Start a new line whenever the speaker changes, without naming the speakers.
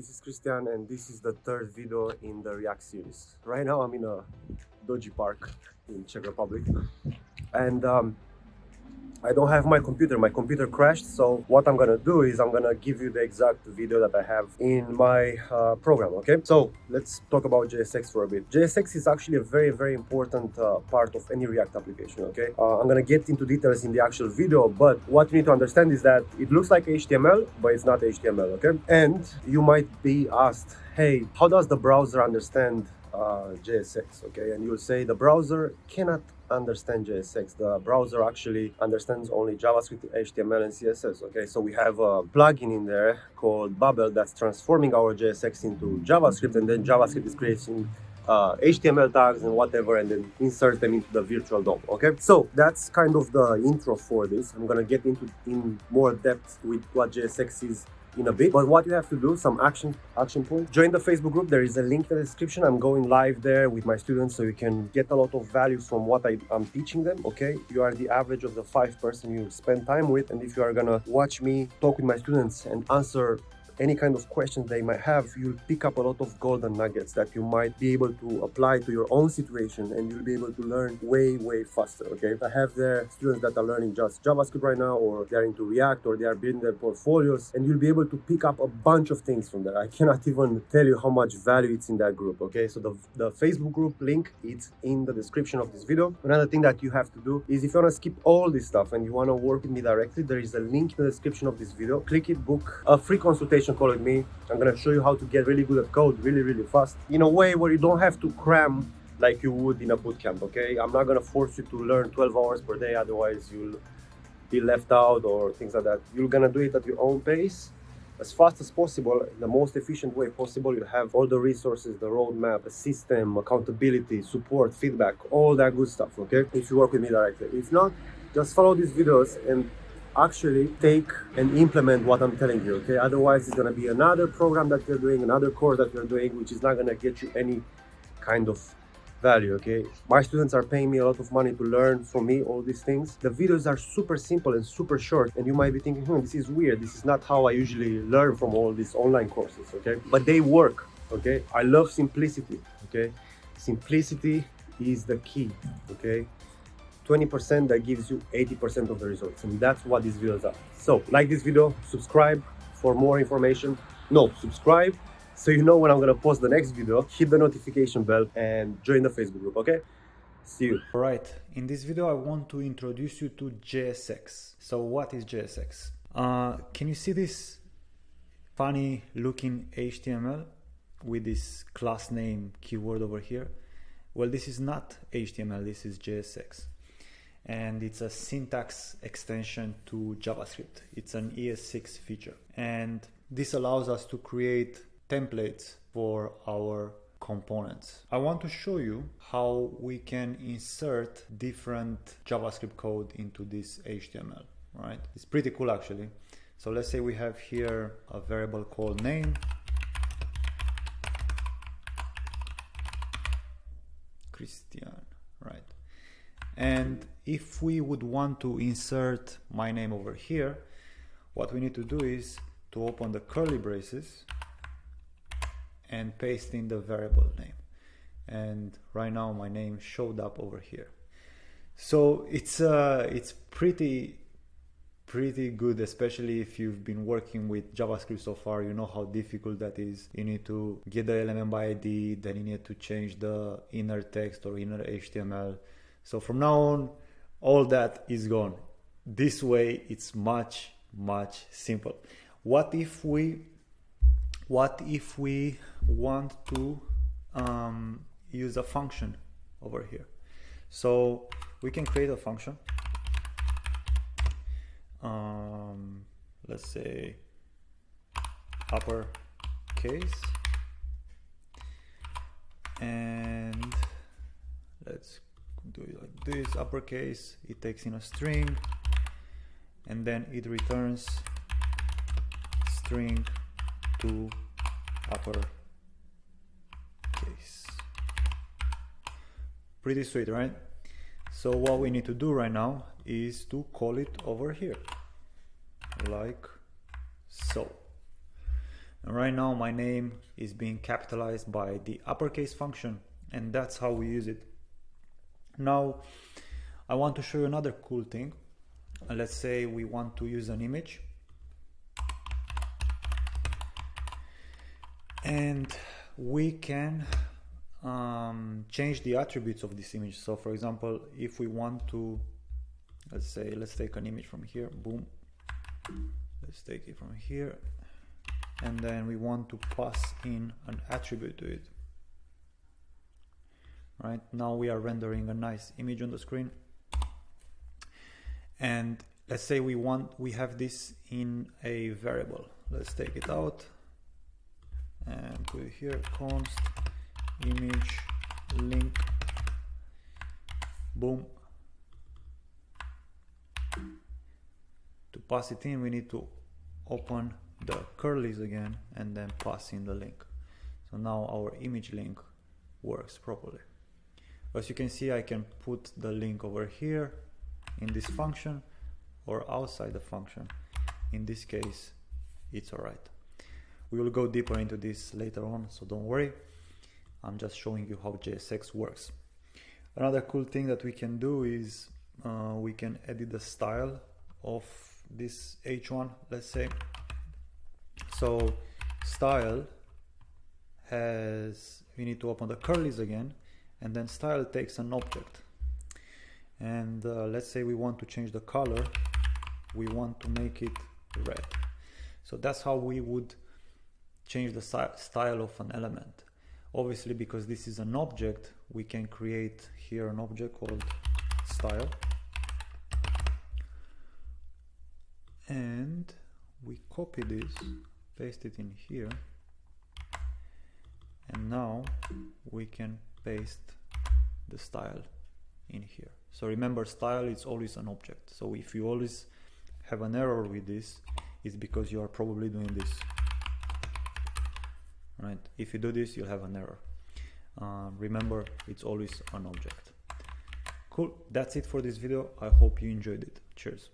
this is Christian and this is the third video in the React series. Right now I'm in a dodgy park in Czech Republic and I don't have my computer crashed, so what I'm gonna do is I'm gonna give you the exact video that I have in my program, okay? So let's talk about JSX for a bit. JSX is actually a very important part of any React application, okay? I'm gonna get into details in the actual video, but what you need to understand is that it looks like HTML, but it's not HTML, okay? And you might be asked, hey, how does the browser understand JSX, okay? And you'll say the browser cannot understand JSX. The browser actually understands only JavaScript, HTML, and CSS, okay? So we have a plugin in there called Bubble that's transforming our JSX into JavaScript, and then JavaScript is creating HTML tags and whatever, and then insert them into the virtual DOM, okay? So that's kind of the intro for this. I'm gonna get into in more depth with what JSX is in a bit, but what you have to do, some action points. Join the Facebook group. There is a link in the description. I'm going live there with my students, so you can get a lot of value from what I'm teaching them, okay? You are the average of the 5 person you spend time with, and if you are gonna watch me talk with my students and answer any kind of questions they might have, you'll pick up a lot of golden nuggets that you might be able to apply to your own situation, and you'll be able to learn way faster, okay? I have there students that are learning just JavaScript right now, or they're into React, or they are building their portfolios, and you'll be able to pick up a bunch of things from there. I cannot even tell you how much value it's in that group, okay? So the Facebook group link, it's in the description of this video. Another thing that you have to do is, if you want to skip all this stuff and you want to work with me directly, there is a link in the description of this video. Click it, book a free consultation call with me. I'm gonna show you how to get really good at code really fast, in a way where you don't have to cram like you would in a bootcamp, okay? I'm not gonna force you to learn 12 hours per day, otherwise you'll be left out or things like that. You're gonna do it at your own pace, as fast as possible, in the most efficient way possible. You have all the resources, the roadmap, a system, accountability, support, feedback, all that good stuff, okay? If you work with me directly. If not, just follow these videos and actually take and implement what I'm telling you, okay? Otherwise, it's gonna be another program that you're doing, another course that you're doing, which is not gonna get you any kind of value, okay? My students are paying me a lot of money to learn from me all these things. The videos are super simple and super short, and you might be thinking, this is weird. This is not how I usually learn from all these online courses, okay? But they work, okay? I love simplicity, okay? Simplicity is the key, okay? 20% that gives you 80% of the results, and that's what these videos are. So like this video, subscribe for more information. No, subscribe so you know when I'm gonna post the next video, hit the notification bell and join the Facebook group, okay? See you.
All right, in this video I want to introduce you to JSX. So what is JSX? Can you see this funny looking HTML with this class name keyword over here? Well, this is not HTML, this is JSX. And it's a syntax extension to JavaScript. It's an ES6 feature. And this allows us to create templates for our components. I want to show you how we can insert different JavaScript code into this HTML, right? It's pretty cool actually. So let's say we have here a variable called name. Christian, right? And if we would want to insert my name over here, what we need to do is to open the curly braces and paste in the variable name. And right now my name showed up over here. So it's pretty good, especially if you've been working with JavaScript so far. You know how difficult that is. You need to get the element by ID, then you need to change the inner text or inner HTML. So from now on, all that is gone. This way, it's much simple. What if we want to use a function over here? So we can create a function. Let's say uppercase, and let's do it like this. Uppercase, it takes in a string, and then it returns string to uppercase. Pretty sweet, right? So what we need to do right now is to call it over here, like so. And right now my name is being capitalized by the uppercase function, and that's how we use it. Now I want to show you another cool thing. Let's say we want to use an image, and we can change the attributes of this image. So for example, if we want to, let's take an image from here, boom, let's take it from here, and then we want to pass in an attribute to it. Right now we are rendering a nice image on the screen, and let's say we have this in a variable. Let's take it out and put it here, const image link, boom. To pass it in, we need to open the curlies again and then pass in the link. So now our image link works properly. As you can see, I can put the link over here in this function or outside the function. In this case, it's alright. We will go deeper into this later on, so don't worry. I'm just showing you how JSX works. Another cool thing that we can do is we can edit the style of this H1, let's say. So style has, we need to open the curlies again, and then style takes an object. And let's say we want to change the color, we want to make it red. So that's how we would change the style of an element. Obviously, because this is an object, we can create here an object called style, and we copy this, paste it in here, and now we can paste the style in here. So remember, style is always an object. So if you always have an error with this, it's because you are probably doing this. Right? If you do this, you'll have an error. Remember, it's always an object. Cool. That's it for this video. I hope you enjoyed it. Cheers.